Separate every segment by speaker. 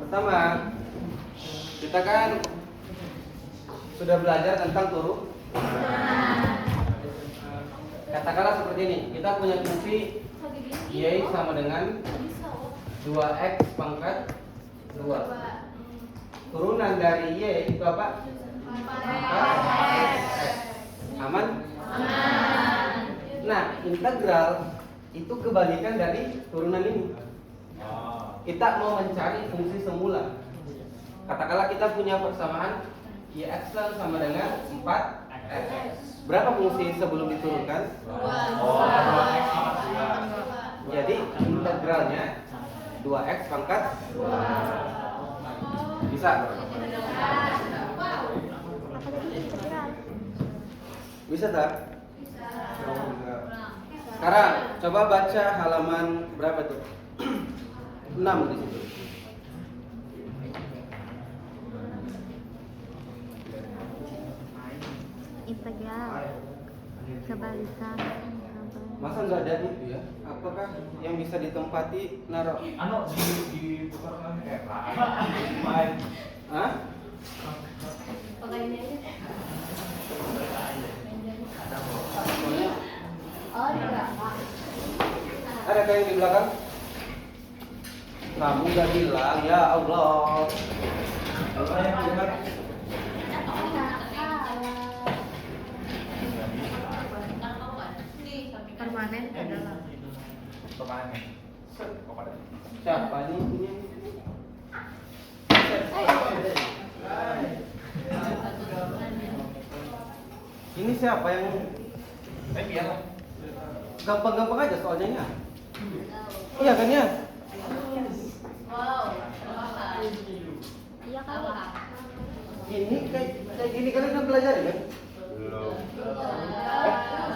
Speaker 1: Pertama, kita kan sudah belajar tentang turunan. Katakanlah seperti ini, kita punya fungsi y sama dengan 2x pangkat 2. Turunan dari y itu apa? 4x. Aman? Nah, integral itu kebalikan dari turunan ini. Kita mau mencari fungsi semula. Katakanlah kita punya persamaan y epsilon sama dengan 4x. Berapa fungsi sebelum diturunkan? 2x. Jadi integralnya 2x pangkat 2. Bisa? Bisa tak? Sekarang coba baca halaman berapa tuh? 6 di situ.
Speaker 2: Integral kebalikan.
Speaker 1: Masa nggak ada itu ya? Apakah yang bisa ditempati naruh?
Speaker 3: Di putar kayak
Speaker 1: Hah? Ada kayak di belakang? Kamu nggak bilang, ya Allah.
Speaker 2: Permanen adalah
Speaker 3: permanen.
Speaker 1: Siapa ini punya? Ini siapa yang
Speaker 3: Biar
Speaker 1: gampang-gampang aja soalnya? Iya kan ya?
Speaker 2: iya kali.
Speaker 1: Ini kayak gini kalian udah belajar ya?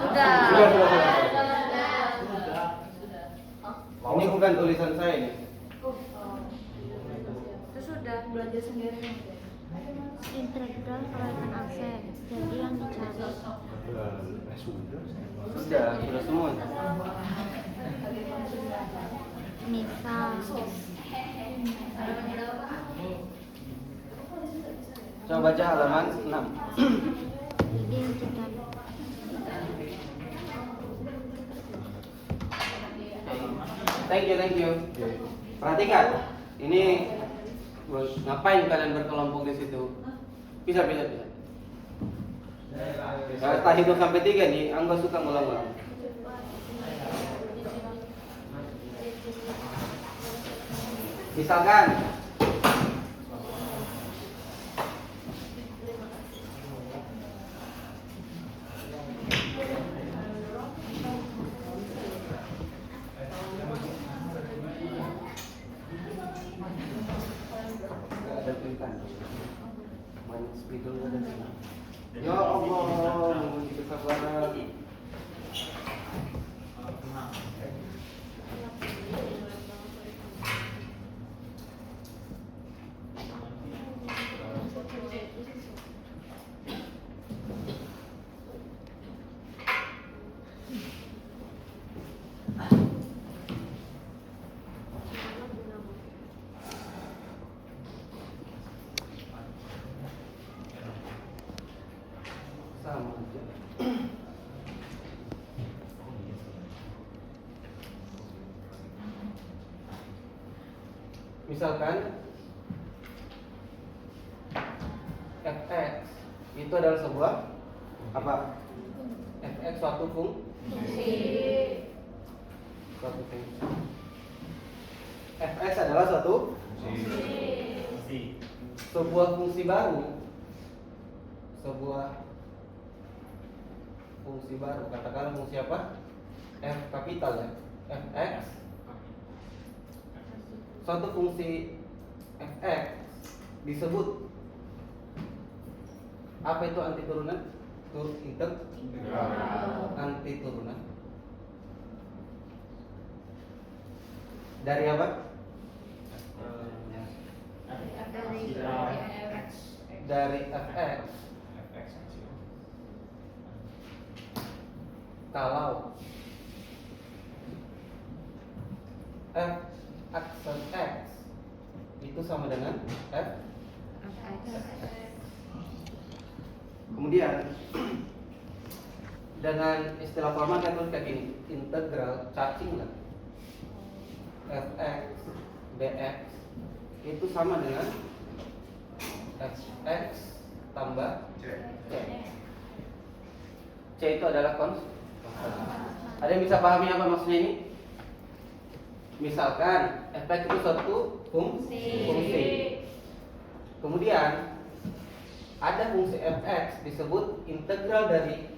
Speaker 2: Sudah.
Speaker 1: Ini bukan tulisan saya nih.
Speaker 2: Itu sudah belajar sendiri. Integral kebalikan absen. Jadi yang dicari
Speaker 1: Sudah semua.
Speaker 2: misal
Speaker 1: Coba baca halaman 6.
Speaker 2: jadi yang dicari
Speaker 1: Thank you. Perhatikan. Ini ngapain kalian berkelompok di situ? Bisa. Tak hitung sampai 3 nih, Angga suka ngulang-ngulang. Misalkan ada tulisan main spidol ada di sini. Ya Allah, mohon kesabaran. Sama aja. Misalkan fx itu adalah sebuah apa? Fx suatu fungsi. Fx adalah suatu sebuah fungsi baru. Fungsi baru, katakanlah fungsi apa? F kapital ya. Fx suatu fungsi fx disebut apa itu anti turunan? Anti turunan dari apa? Dari fx kalau f aksen x itu itu sama dengan f.
Speaker 2: fx.
Speaker 1: Kemudian dengan istilah formal kita tulis kayak gini, integral cacing lah fx dx itu sama dengan fx tambah
Speaker 3: C.
Speaker 1: c. C itu adalah ada yang bisa pahami apa maksudnya ini? Misalkan fx itu suatu fungsi. Kemudian ada fungsi fx disebut integral dari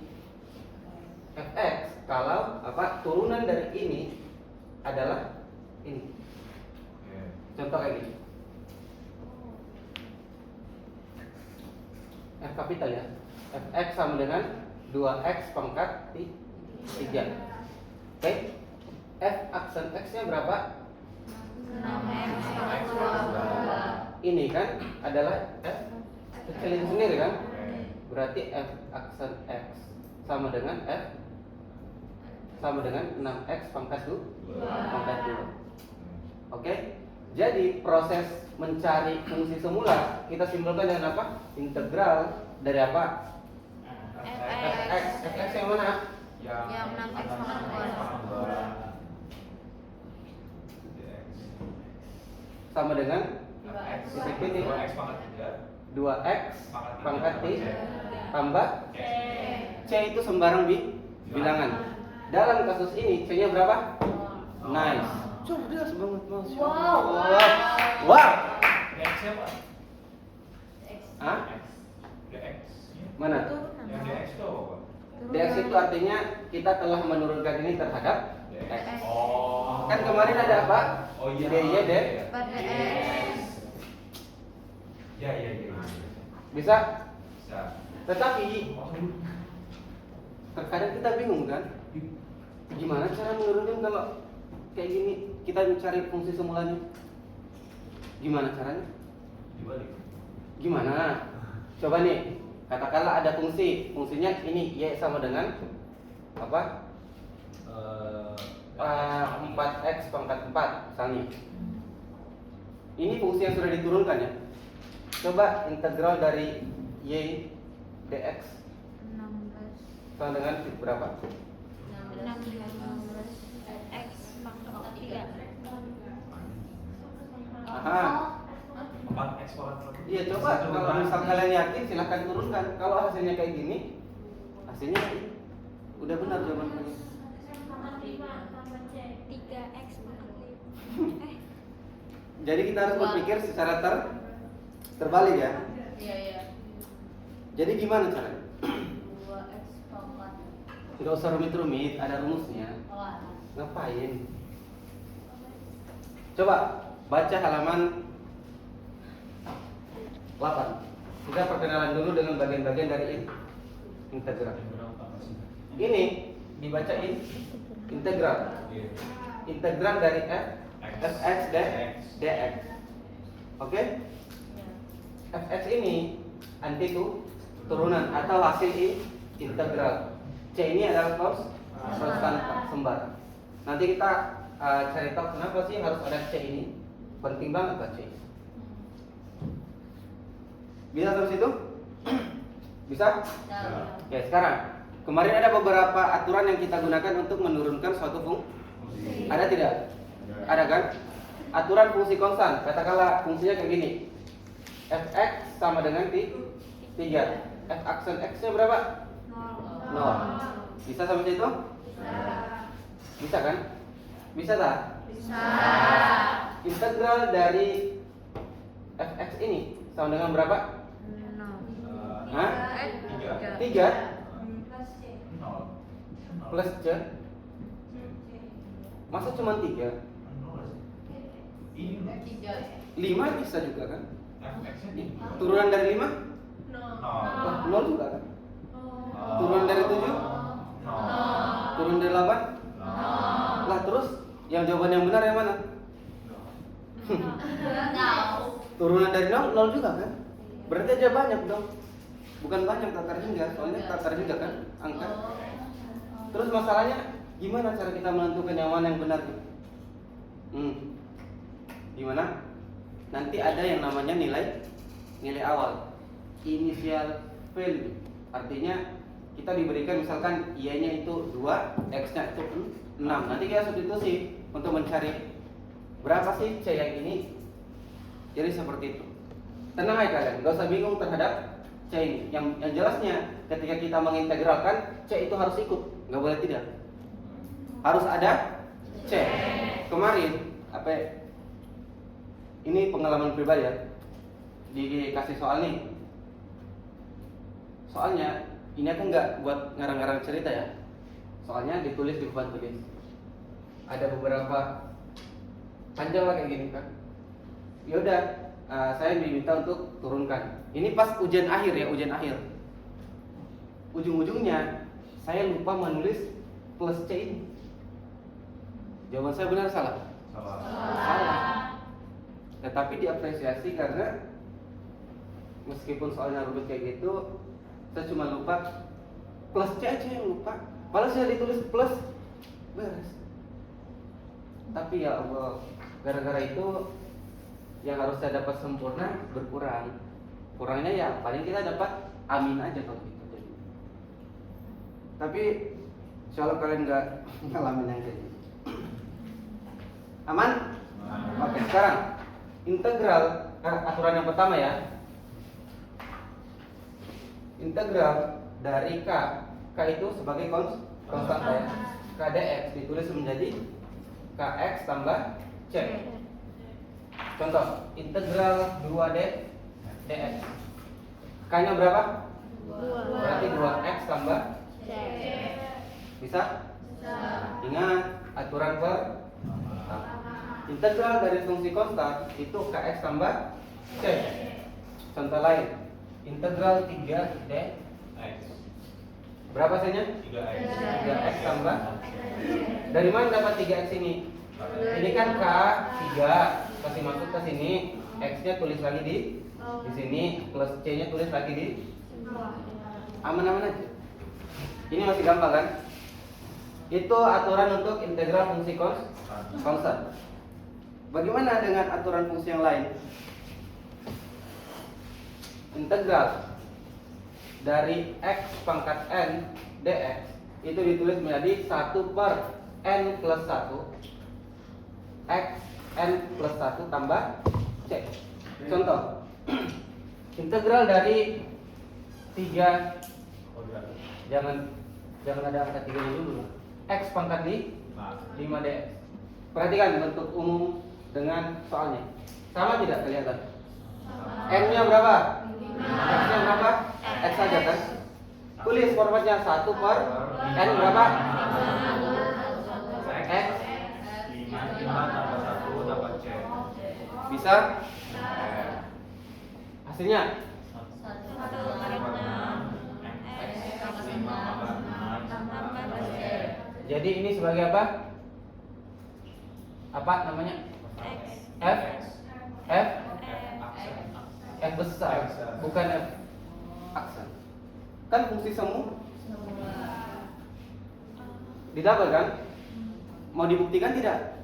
Speaker 1: fx kalau apa turunan dari ini adalah ini. Contoh kayak gini. F kapital ya. Fx sama dengan 2x pangkat 3. Oke. F aksen x-nya berapa?
Speaker 2: 6x pangkat 2.
Speaker 1: Ini kan adalah f kecilin sendiri kan? Berarti f aksen x sama dengan f sama dengan 6x pangkat 2 pangkat 2. Oke? Jadi proses mencari fungsi semula kita simpulkan dengan apa? Integral dari apa? Fx yang mana?
Speaker 2: Yang 6x pangkat 2.
Speaker 1: Sama dengan
Speaker 3: X
Speaker 1: ini
Speaker 3: 2x pangkat
Speaker 1: 2x pangkat 3 tambah
Speaker 3: C.
Speaker 1: C itu sembarang bilangan. Dalam kasus ini C-nya berapa? Nice. Cerdas banget Mas. Wow.
Speaker 3: X siapa?
Speaker 1: Hah?
Speaker 3: DX.
Speaker 1: Mana?
Speaker 3: Yang DX itu apa?
Speaker 1: Dx itu artinya kita telah menurunkan ini terhadap x.
Speaker 3: Oh.
Speaker 1: Kan kemarin ada apa?
Speaker 3: Oh iya.
Speaker 1: dy dx.
Speaker 2: Pada x.
Speaker 3: Ya.
Speaker 1: Bisa?
Speaker 3: Bisa.
Speaker 1: Tetapi terkadang kita bingung kan? Gimana cara menurunkan kalau kayak gini kita mencari fungsi semulanya? Gimana caranya?
Speaker 3: Dibalik.
Speaker 1: Gimana? Coba nih, katakanlah ada fungsinya ini y sama dengan apa? 4x pangkat 4 misalnya. Ini fungsi yang sudah diturunkan ya. Coba integral dari y dx
Speaker 2: 16
Speaker 1: sama dengan berapa?
Speaker 2: 16 x pangkat 3.
Speaker 1: Aha.
Speaker 3: 4x pangkat 4.
Speaker 1: Iya, coba kalau misal kalian yakin silahkan turunkan. Kalau hasilnya kayak gini, hasilnya udah benar jawabannya.
Speaker 2: 3x pangkat 5.
Speaker 1: Jadi kita harus berpikir secara terbalik ya.
Speaker 2: Iya.
Speaker 1: Jadi gimana caranya?
Speaker 2: 2x pangkat.
Speaker 1: Nggak usah rumit-rumit, ada rumusnya. Ngapain? Coba baca halaman 8. Kita perkenalan dulu dengan bagian-bagian dari integral. Ini dibacain integral. Integral dari fx dx. Oke? Fx ini anti turunan atau hasil integral. C ini adalah konstan sembar. Nanti kita cari tahu kenapa sih harus ada C ini. Penting banget Pak C. Bisa sampai situ? Bisa? Oke, sekarang kemarin ada beberapa aturan yang kita gunakan untuk menurunkan suatu fungsi. Ada tidak? Ada kan? Aturan fungsi konstan. Katakanlah fungsinya kayak gini. Fx sama dengan 3. F aksen x-nya berapa? 0. Bisa sampai situ? Bisa kan? Bisa tak?
Speaker 2: Bisa.
Speaker 1: Integral dari fx ini sama dengan berapa?
Speaker 2: 0.
Speaker 1: Hah? 3 plus c. Masa cuma 3?
Speaker 3: Ini
Speaker 1: 5 bisa juga kan?
Speaker 3: fx-nya
Speaker 1: Turunan dari 5?
Speaker 3: 0.
Speaker 1: 0 juga kan? Turunan dari 7? Turun dari 8? Lah terus yang jawaban yang benar yang mana? Turunan dari 0 juga kan? Berarti aja banyak dong. Bukan banyak takar hingga, soalnya takar hingga kan angka. Terus masalahnya gimana cara kita menentukan yang mana yang benar? Gimana? nanti ada yang namanya nilai awal, initial value. Artinya kita diberikan misalkan y-nya itu 2, x-nya itu 6. Nanti kita substitusi untuk mencari berapa sih c yang ini. Jadi seperti itu. Tenang aja kalian, gak usah bingung terhadap c ini. Yang jelasnya ketika kita mengintegralkan, c itu harus ikut, nggak boleh tidak. Harus ada c. Kemarin ini pengalaman pribadi ya, dikasih soal nih. Soalnya ini aku nggak buat ngarang-ngarang cerita ya. Soalnya ditulis di papan tulis. Ada beberapa panjang lah kayak gini kan. Ya udah, saya diminta untuk turunkan. Ini pas ujian akhir ya, ujian akhir. Ujung-ujungnya saya lupa menulis plus c ini. Jawaban saya benar salah? Salah. Tetapi diapresiasi karena meskipun soalnya rumit kayak gitu, saya cuma lupa plus c aja yang lupa. Padahal sudah ditulis plus, beres. Tapi ya Allah, gara-gara itu yang harus saya dapat sempurna berkurang. Kurangnya ya paling kita dapat amin aja kalau gitu. Tapi insyaallah kalian nggak ngalamin yang kayak gitu. Aman? Oke, sekarang integral, aturan yang pertama ya. Integral dari K itu sebagai konstanta ya. K dx ditulis menjadi Kx tambah C. Contoh, integral 2D dx. K-nya berapa?
Speaker 2: 2.
Speaker 1: Berarti 2x tambah
Speaker 2: C.
Speaker 1: bisa? Ingat aturan pertama. Integral dari fungsi konstan itu Kx tambah C. Contoh lain, integral 3D
Speaker 3: X.
Speaker 1: berapa C-nya?
Speaker 3: 3x.
Speaker 1: 3x tambah. Dari mana dapat 3x ini? Ini kan K 3, kasih masuk ke sini, x-nya tulis lagi di sini, plus c-nya tulis lagi di. Aman-aman aja. Ini masih gampang kan? Itu aturan untuk integral fungsi konstan. Bagaimana dengan aturan fungsi yang lain? Integral dari x pangkat n dx itu ditulis menjadi 1 per n plus 1 x n plus 1 tambah c. Contoh, integral dari 3, jangan ada angka 3 dulu, x pangkat 5 dx. Perhatikan bentuk umum dengan soalnya. Sama tidak kelihatan? N-nya berapa? X-nya berapa? X saja kan? Tulis formatnya 1 per N berapa? X
Speaker 3: 5 tambah 1 dapat C.
Speaker 1: bisa? Hasilnya? Jadi ini sebagai apa? Apa namanya? F besar, bukan F aksen. Kan fungsi semu didapat kan? Mau dibuktikan tidak?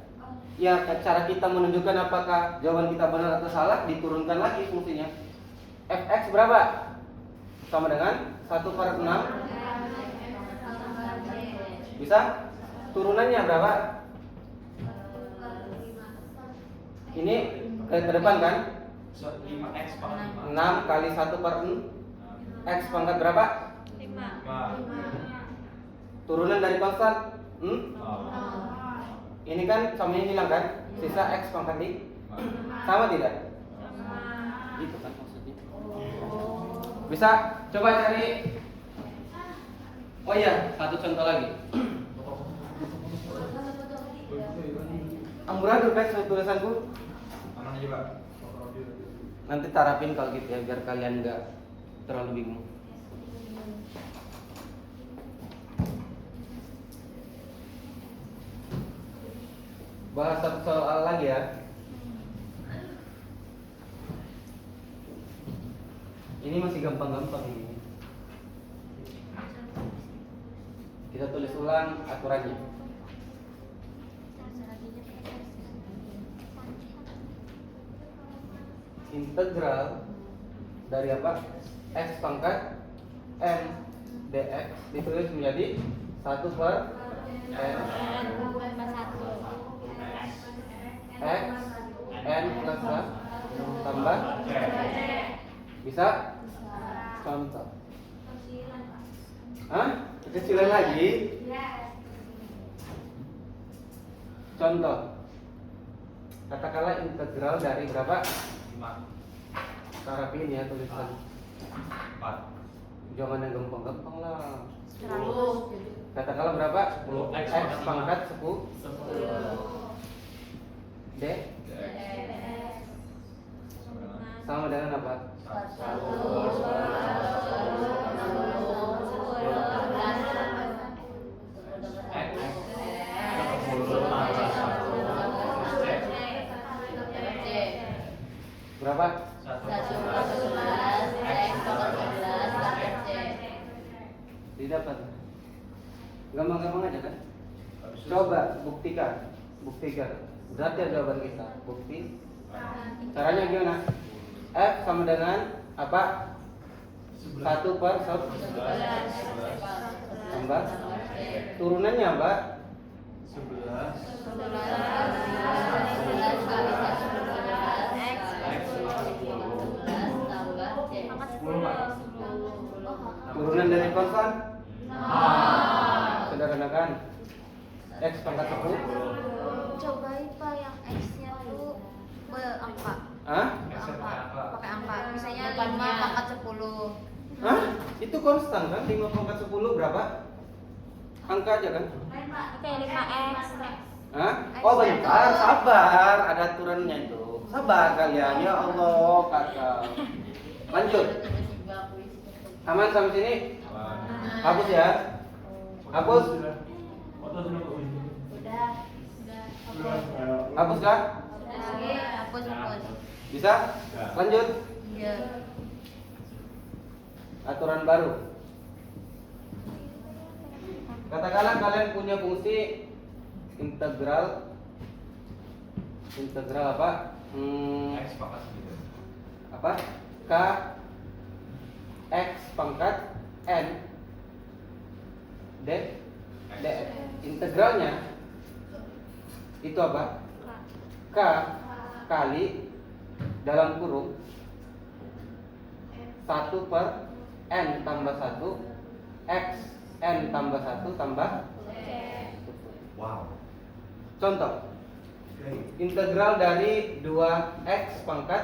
Speaker 1: Ya, cara kita menunjukkan apakah jawaban kita benar atau salah, diturunkan lagi fungsinya. Fx berapa? Sama dengan 1 per 6. Bisa? Turunannya berapa? Ini ke depan kan?
Speaker 3: 5x pangkat
Speaker 1: 6 kali 1 per 6. X pangkat berapa?
Speaker 3: 5.
Speaker 1: Turunan dari konstan.
Speaker 3: Oh.
Speaker 1: Ini kan samanya hilang kan? Sisa X pangkat 5. Sama tidak? Itu kan maksudnya. Bisa? Coba cari. Oh iya, satu contoh lagi. Amburadul kan tulisanku.
Speaker 3: Aman aja, Pak.
Speaker 1: Nanti tarapin kalau gitu ya, biar kalian nggak terlalu bingung. Bahas satu soal lagi ya. Ini masih gampang-gampang ini. Kita tulis ulang aturannya. integral dari apa? X pangkat n dx ditulis menjadi 1 per n x n plus 1 tambah bisa contoh. Hah? Kecilan lagi? Contoh. Katakanlah integral dari berapa?
Speaker 3: 5
Speaker 1: Karapin ya tulisan.
Speaker 3: 4
Speaker 1: Jangan yang gampang-gampang lah.
Speaker 2: Terlalu.
Speaker 1: Katakanlah berapa?
Speaker 3: 10
Speaker 1: X pangkat 10 D sama dengan apa?
Speaker 3: 1
Speaker 1: Berapa?
Speaker 3: 1
Speaker 1: Didapat. Gampang-gampang aja kan? Coba buktikan. Berarti ada jawaban kita. Bukti. Caranya gimana? F sama dengan apa? 1 per 11 tambah turunannya apa?
Speaker 3: 10
Speaker 1: Turunan dari konstan? Sederhanakan. X pangkat 10.
Speaker 2: Cobain Pak yang X-nya tuh berangka.
Speaker 1: Hah?
Speaker 2: Pakai angka. Misalnya 5 pangkat 10.
Speaker 1: Hah? Itu konstan kan? 5 pangkat 10 berapa? Angka aja kan?
Speaker 2: Kayak 5X.
Speaker 1: Hah? Oh bentar, sabar. Ada aturannya itu. Sabar kalian, ya Allah kakak. Lanjut. Aman sampai sini? Hapus ya. Hapus. Hapus kan?
Speaker 2: Hapus.
Speaker 1: Bisa? Lanjut.
Speaker 2: Iya.
Speaker 1: Aturan baru. Katakanlah kalian punya fungsi integral apa?
Speaker 3: X pangkat 9
Speaker 1: Apa? K X pangkat N D dx. Integralnya itu apa? K kali dalam kurung 1 per N tambah 1 X N tambah 1 tambah.
Speaker 3: Wow.
Speaker 1: Contoh, integral dari 2x pangkat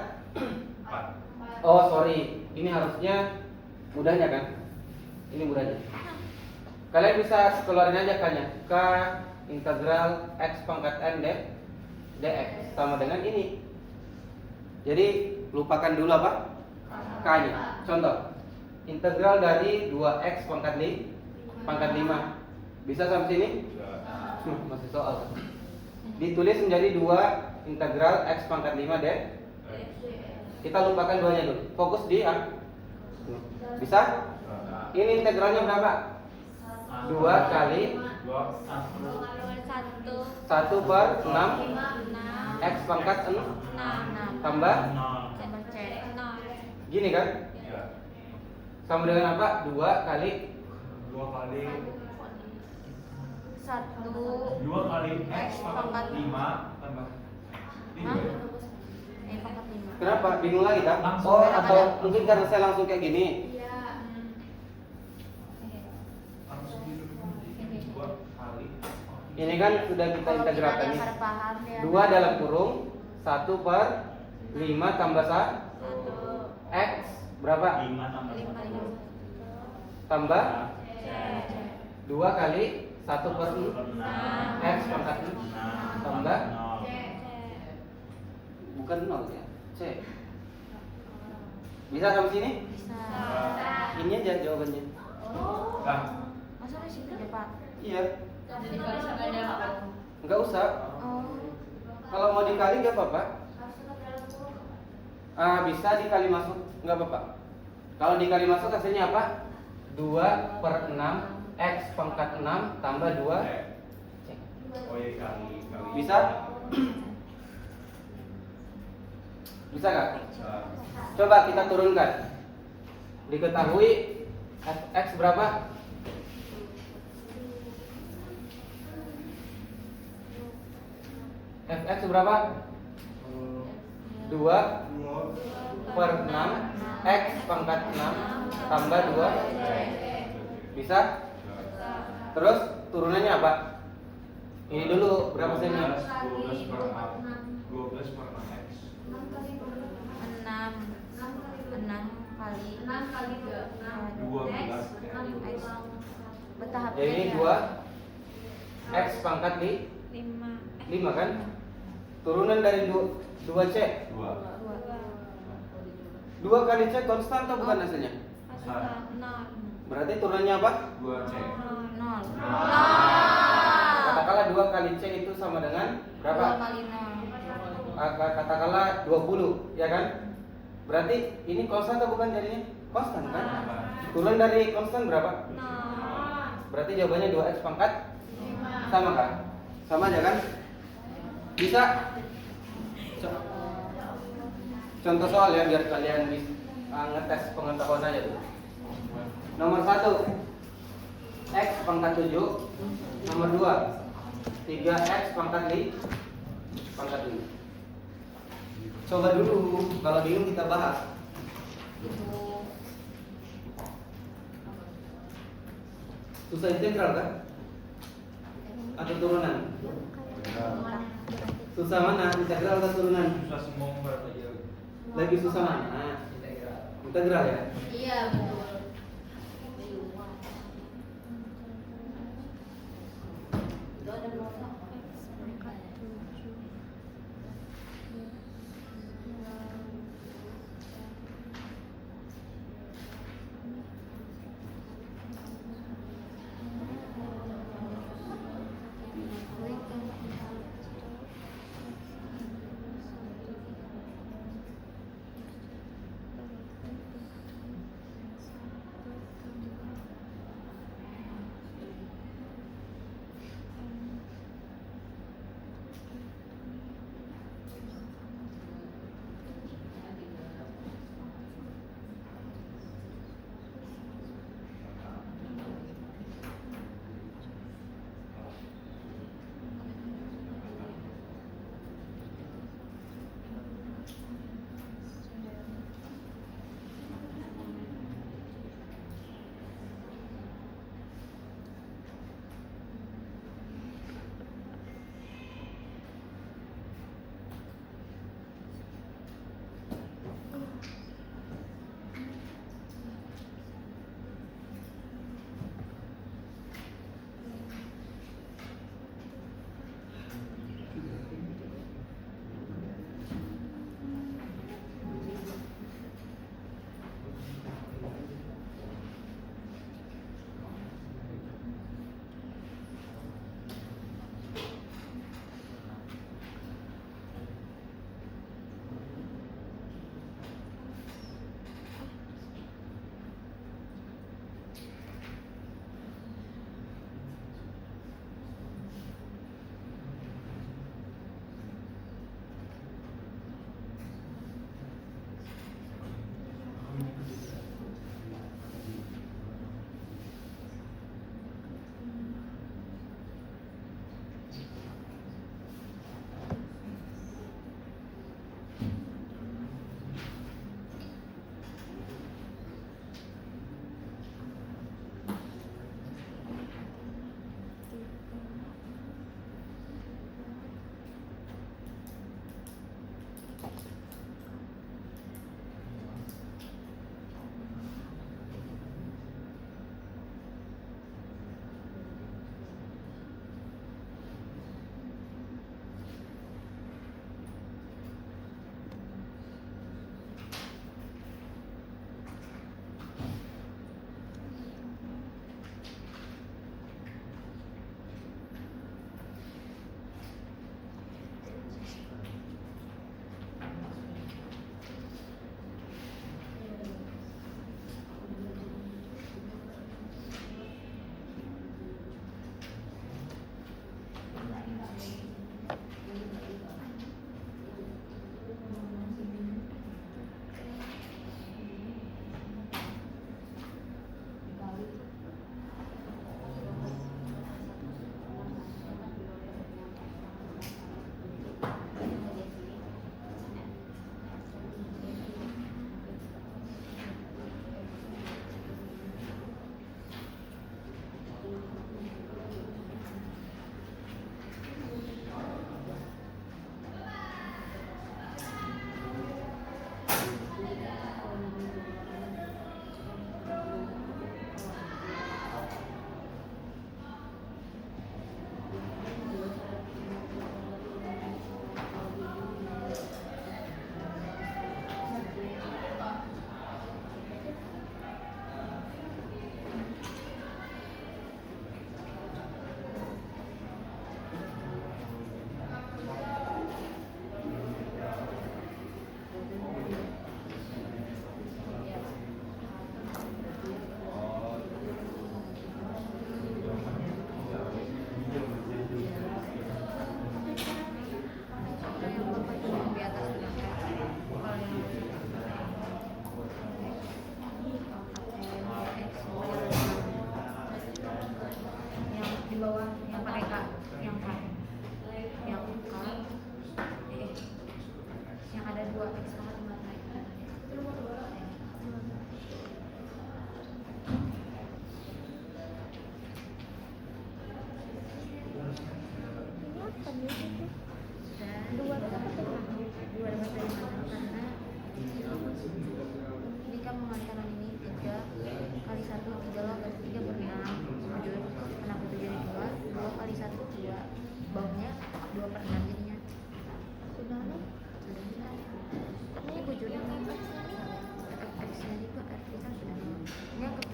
Speaker 3: 4
Speaker 1: Oh sorry, ini harusnya mudahnya kan? Ini mudahnya. Kalian bisa keluarin aja K-nya. K integral x pangkat n dx sama dengan ini. Jadi lupakan dulu apa? K-nya. Contoh, integral dari 2x pangkat 5. Bisa sampai sini? Masih soal. Ditulis menjadi 2 integral x pangkat 5 dx. Kita lupakan duanya dulu. Fokus di A. Bisa? Ini integralnya berapa? 2 kali 1 per 6 x pangkat 6 tambah gini kan? Sama dengan apa? 2 kali
Speaker 3: 2 kali
Speaker 2: 1
Speaker 3: X pangkat 5 tambah
Speaker 2: pangkat 5.
Speaker 1: Kenapa? Bingung lagi kan?
Speaker 3: Langsung.
Speaker 1: Oh, atau mungkin karena saya langsung kayak gini.
Speaker 3: langsung di 2 kali
Speaker 1: Ini kan sudah kita
Speaker 2: Kalau kita
Speaker 1: integralkan
Speaker 2: yang
Speaker 1: nih.
Speaker 2: harus paham ya.
Speaker 1: 2 dalam kurung 1 per 5 tambah 1 x berapa?
Speaker 2: 5
Speaker 1: Tambah 2 kali 1 per 6 x pangkat 6 tambah bukan 0 ya, C. Bisa sampai sini?
Speaker 2: bisa.
Speaker 1: Ini aja jawabannya.
Speaker 3: Nah,
Speaker 2: Masa di sini ya Pak?
Speaker 1: Iya, nggak usah.
Speaker 2: Oh.
Speaker 1: Kalau mau dikali nggak apa-apa. Bisa dikali masuk, nggak apa-apa. Kalau dikali masuk hasilnya apa? 2 per 6 x pangkat 6 tambah 2 C.
Speaker 3: oh iya kali
Speaker 1: Bisa? Bisa nggak?
Speaker 3: Bisa.
Speaker 1: Coba kita turunkan. Diketahui fx berapa? Fx berapa? 2 per 6 x pangkat 6 tambah 2. Bisa? Terus turunannya apa? Ini dulu berapa sini?
Speaker 3: 12 per 6. 12 per 6x.
Speaker 2: 6 kali
Speaker 3: 12
Speaker 2: X bertahap.
Speaker 1: Jadi ini 2 x pangkat 5 kan? Turunan dari 2c. 2 kali c konstan atau bukan hasilnya? Berarti turunannya apa?
Speaker 3: 2c.
Speaker 1: Katakanlah 2 kali c itu sama dengan berapa? Katakanlah 20, ya kan? Berarti ini konstan atau bukan jadinya? Konstan kan? Turun dari konstan berapa? Berarti jawabannya 2x pangkat 5. Sama kan? Sama aja kan? Bisa? Contoh soal ya biar kalian bisa ngetes pengetahuan aja tuh. Nomor 1 x pangkat 7. Nomor 2 3x pangkat 5. Coba dulu, kalau bingung kita bahas. Susah integral kan? Atau turunan? Susah mana? Integral atau turunan?
Speaker 3: Susah semua berapa aja.
Speaker 1: Lagi susah mana? Integral ya?
Speaker 2: Iya betul.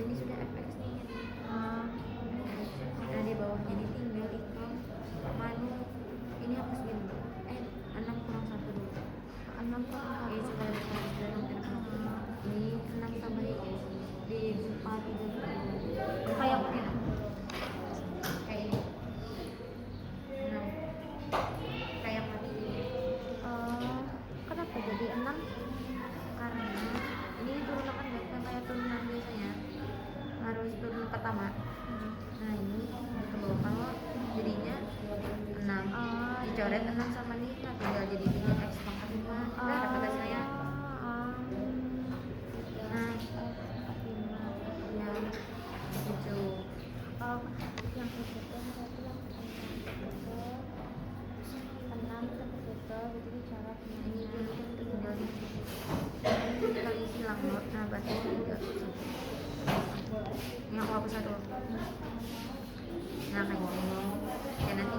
Speaker 4: ini sudah fx nih.
Speaker 2: Ah,
Speaker 4: Nah di bawah jadi tinggal hitung manu ini hapus dulu 6 kurang 1 dulu
Speaker 2: 6 kurang
Speaker 4: ini
Speaker 2: 1.
Speaker 4: supaya bisa ini 6 tambah di 4 itu kayak apa ya kayak ini 6 kayak apa
Speaker 2: Kenapa jadi 6?
Speaker 4: karena ini turunan kan nggak kayak turunan biasanya harus turun pertama. Nah ini ke bawah kalau jadinya 6 dicoret 6 sama nih nah tinggal jadi 3x pangkat 5 udah dapat hasilnya. Nah ya gitu.
Speaker 2: Yang itu tuh berarti yang 6 sampai situ jadi dicoret.
Speaker 4: Ini jadi kan tinggal kita isi langot nah berarti 3 ini aku hapus satu. Nah kayak gini ya nanti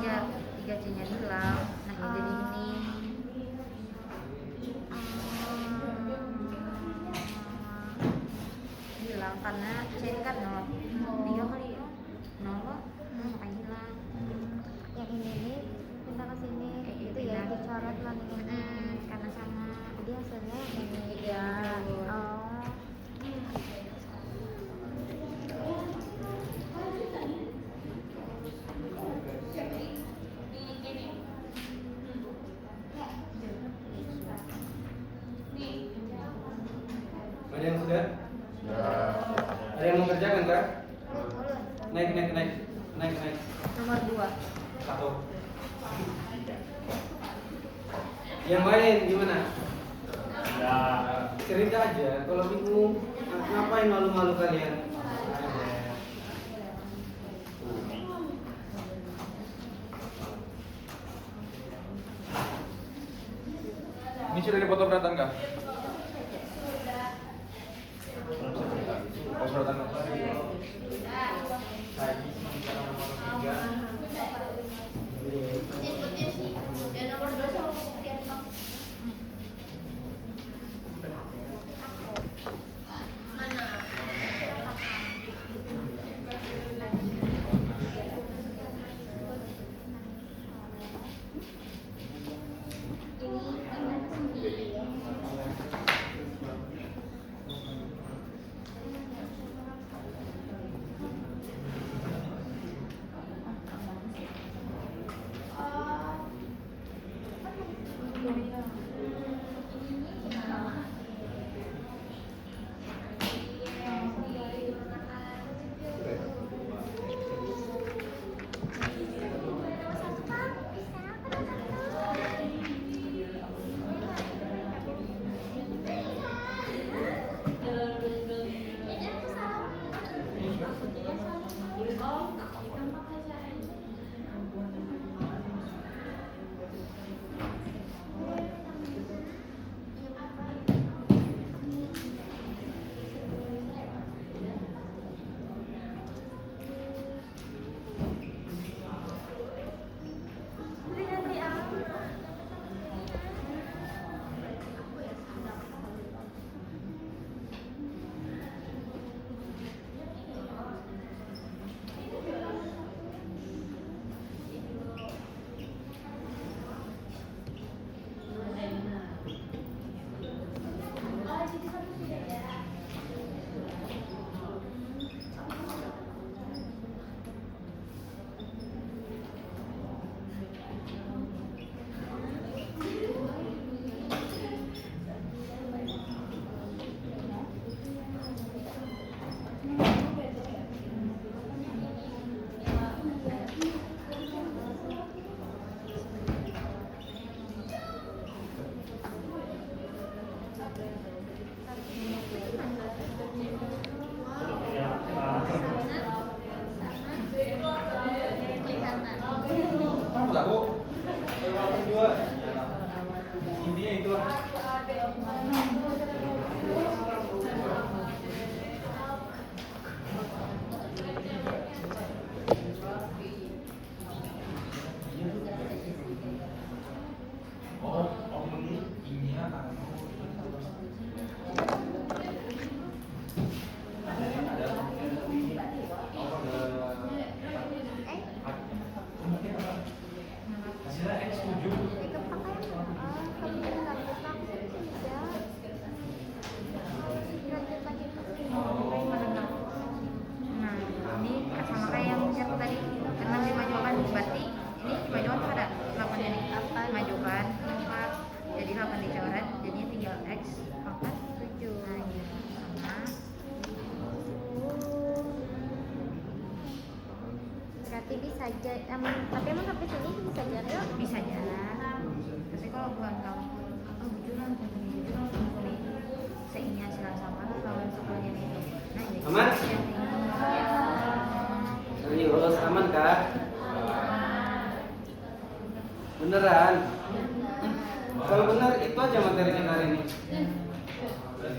Speaker 4: 3C nya hilang nah ini jadi ini hilang karena C ini kan 0 3 kali ya 0 kok makanya hilang.
Speaker 2: Yang ini nih pindah ke sini itu ya
Speaker 4: pindah.
Speaker 2: dicoret lah nih.
Speaker 4: Karena sama
Speaker 2: Jadi hasilnya yang ini.
Speaker 4: ya
Speaker 2: Oh.
Speaker 1: Ada yang sudah? Ada yang mau kerjakan kak? Naik.
Speaker 4: nomor 2
Speaker 1: Satu. Yang lain gimana?
Speaker 3: Ya.
Speaker 1: Cerita aja. Kalau bingung, ngapain malu-malu kalian?
Speaker 3: Ini sudah dipoto beratan kah? Oh beratan kah?
Speaker 1: Tadi sementara nomor 3.
Speaker 2: saja. Tapi emang sampai sini bisa jalan?
Speaker 4: Bisa jalan. Tapi kalau buat kamu bujuran seinya sila sama kawan sekolahnya itu. Nah, ini
Speaker 1: Aman? Serius, aman kah? Beneran? Kalau benar itu aja materi kita hari ini.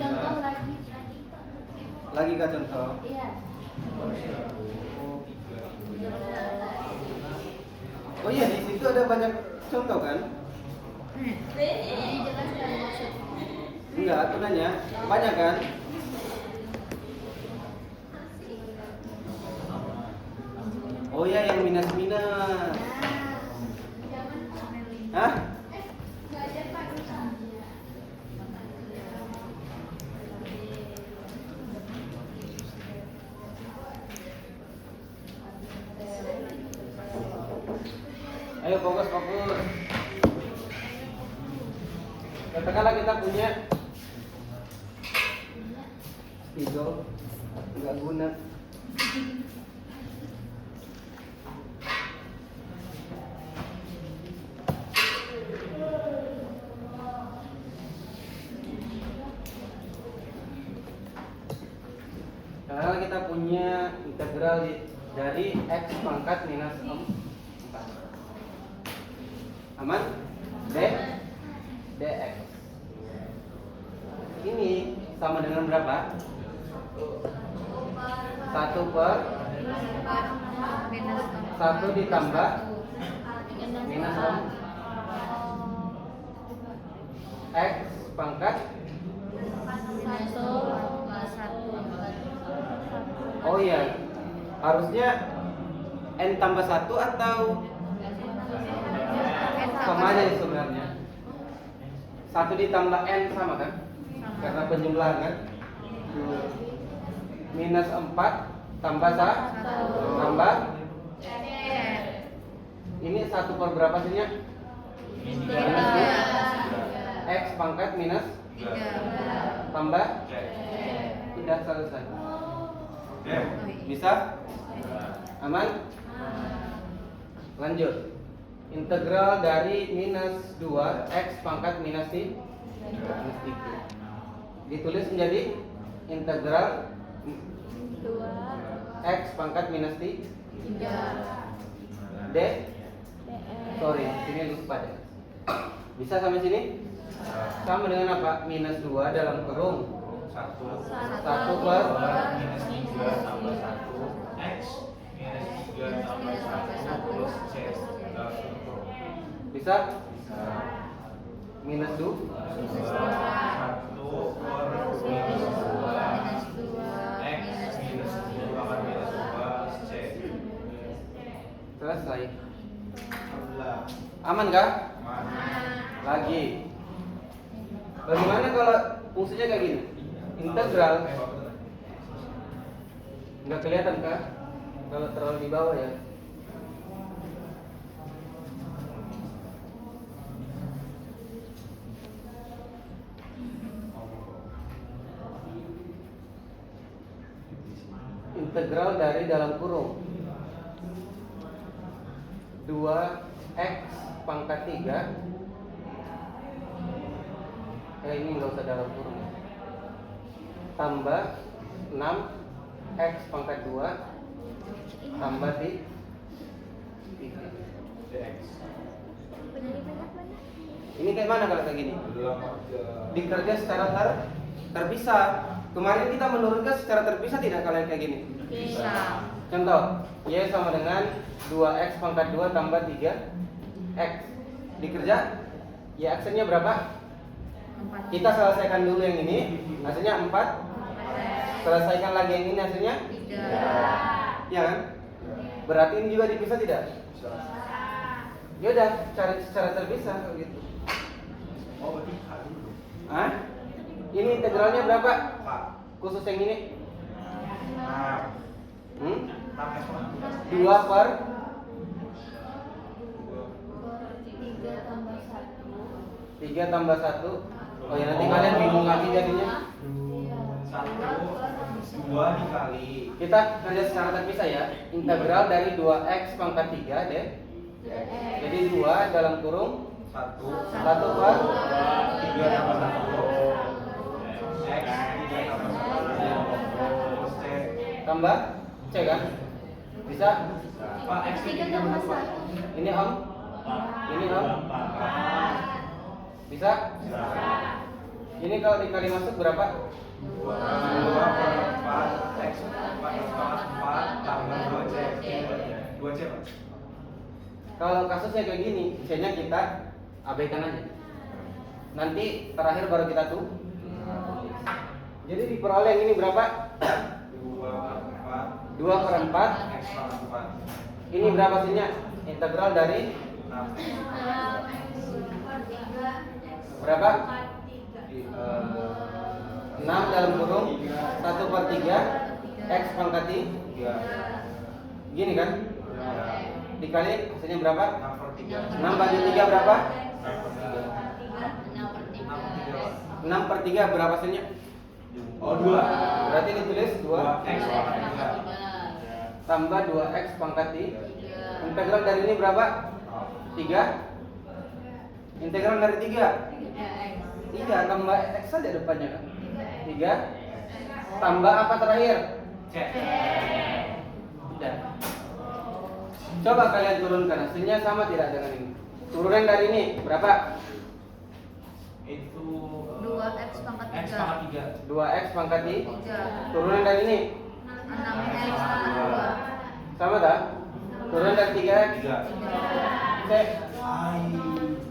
Speaker 2: Contoh lagi.
Speaker 1: Lagi kah contoh?
Speaker 2: Iya.
Speaker 1: Oh iya, di situ ada banyak contoh kan?
Speaker 2: Dijelaskan maksudnya.
Speaker 1: Enggak, aku nanya. Banyak kan? Oh iya, yang minus-minus. Hah? Ayo fokus. Katakanlah kita punya spidol nggak guna. Katakanlah kita punya integral dari x pangkat minus 4. Aman? dx. Ini sama dengan berapa? 1 per 1 ditambah minus 4 x pangkat. Oh iya, harusnya n tambah 1 atau sama aja ya sebenarnya. 1 ditambah n sama kan? Karena penjumlahan kan? Minus 4 tambah 1 tambah ini 1 per berapa sihnya? X pangkat minus tambah tidak selesai. Bisa? Aman? Lanjut. Integral dari minus 2 x pangkat minus 3 ditulis menjadi integral
Speaker 2: 2
Speaker 1: x pangkat minus 3 d. Sorry, sini lupa deh. Bisa sampai sini? Sama dengan apa? Minus 2 dalam kurung 1 per
Speaker 3: minus 3 tambah 1 x minus 3 tambah 1 plus c.
Speaker 1: bisa? Minus 2
Speaker 3: 1 per minus 2 x minus 2 tambah minus 2 c.
Speaker 1: selesai. Aman kah? Lagi. Bagaimana kalau fungsinya kayak gini? Integral. Nggak kelihatan kah? Kalau terlalu di bawah ya. Integral dari dalam kurung 2x pangkat 3. Ini nggak usah dalam kurung. Tambah 6x pangkat 2 tambah 3. Ini kayak mana kalau kayak gini? Dikerja secara terpisah. Kemarin kita menurunkan secara terpisah tidak kalau yang kayak gini?
Speaker 4: Bisa.
Speaker 1: Contoh, y sama dengan 2x pangkat 2 tambah 3x. Dikerja, y aksennya berapa?
Speaker 4: 4.
Speaker 1: Kita selesaikan dulu yang ini, hasilnya 4. Selesaikan lagi yang ini, hasilnya
Speaker 4: 3.
Speaker 1: ya kan? Berarti ini juga dipisah tidak? Ya udah, cari secara terpisah kalau gitu. Hah? Ini integralnya berapa? Khusus yang ini? 2 per 3 tambah 1. Oh ya, nanti kalian bingung lagi jadinya.
Speaker 3: 1
Speaker 5: 2 dikali.
Speaker 1: Kita kerja secara terpisah ya. Integral dari 2x pangkat 3 deh. Jadi 2 dalam kurung
Speaker 5: 1
Speaker 1: 1 per
Speaker 5: 3 tambah 1 X 3 tambah 1 terus C.
Speaker 1: tambah c kan? Bisa?
Speaker 5: Pak X 3 tambah 1.
Speaker 1: Ini om? Ini om? Bisa? Ini kalau dikali masuk berapa?
Speaker 5: 2 per 4 X 4 tambah 2C 2C Pak.
Speaker 1: Kalau kasusnya kayak gini, C-nya kita abaikan aja. Nanti terakhir baru kita tuh. Jadi diperoleh yang ini berapa? 2 per 4
Speaker 5: X pangkat 4
Speaker 1: Ini berapa hasilnya? Integral dari
Speaker 5: 6
Speaker 1: berapa? 6 dalam kurung 1 per 3 X pangkat
Speaker 5: 3
Speaker 1: gini kan? Dikali hasilnya berapa?
Speaker 5: 6 per 3
Speaker 1: 6 bagi 3 berapa?
Speaker 5: 6 per 3
Speaker 1: 6 per 3 berapa hasilnya?
Speaker 5: Oh 2
Speaker 1: Berarti ditulis 2
Speaker 5: X pangkat 3
Speaker 1: tambah 2x pangkat 3. Integral dari ini berapa? 3. Integral dari 3 3 tambah x saja depannya kan? 3 tambah apa terakhir?
Speaker 5: C.
Speaker 1: Udah. Coba kalian turunkan hasilnya sama tidak dengan ini? Turunan dari ini berapa?
Speaker 5: Itu
Speaker 4: 2x pangkat
Speaker 5: X
Speaker 4: 3
Speaker 5: pangkat 3
Speaker 1: 2x pangkat 3.
Speaker 4: 3
Speaker 1: Turunan dari ini
Speaker 4: 6x pangkat
Speaker 1: sama tak? Turunan dari 3x
Speaker 5: 3
Speaker 1: C.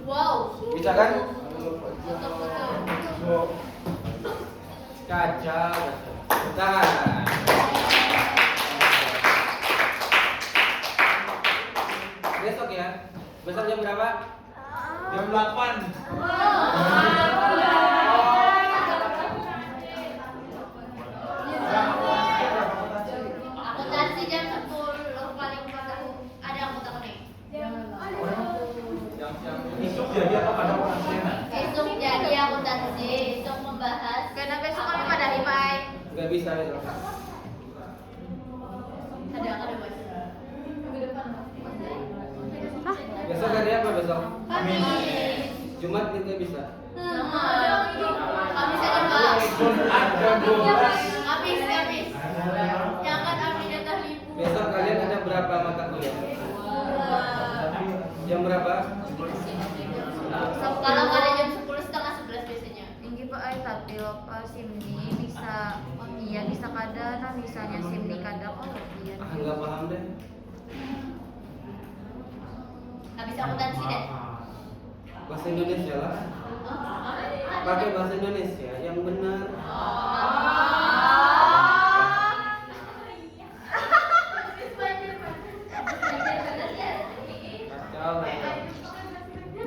Speaker 3: Wow.
Speaker 1: Bisa kan?
Speaker 3: Betul.
Speaker 1: Kacau. Nah. Besok ya. Besok jam berapa?
Speaker 5: Jam 8
Speaker 3: Akuntansi jam 10 paling baru ada akuntan nih.
Speaker 5: Isuk jadi apa pada orang Sena?
Speaker 3: Besok jadi akuntansi, besok membahas.
Speaker 4: karena besok kami pada himai
Speaker 1: Gak bisa besok.
Speaker 3: Ada buat.
Speaker 1: Besok hari apa besok?
Speaker 3: Kamis.
Speaker 1: Jumat juga bisa.
Speaker 3: Kamis aja Pak.
Speaker 5: Ada 12
Speaker 3: Kamis. Jangan ambil jatah libur.
Speaker 1: Besok kalian ada berapa mata kuliah? Jam berapa?
Speaker 3: Kalau ada jam 10:30 11 biasanya.
Speaker 4: tinggi pak ay tapi lo simni bisa iya bisa kada nah misalnya simni kada kok iya
Speaker 1: Ah, nggak paham deh.
Speaker 3: Habis akuntansi deh.
Speaker 1: Bahasa Indonesia lah. Pakai bahasa Indonesia yang benar.
Speaker 3: Oh.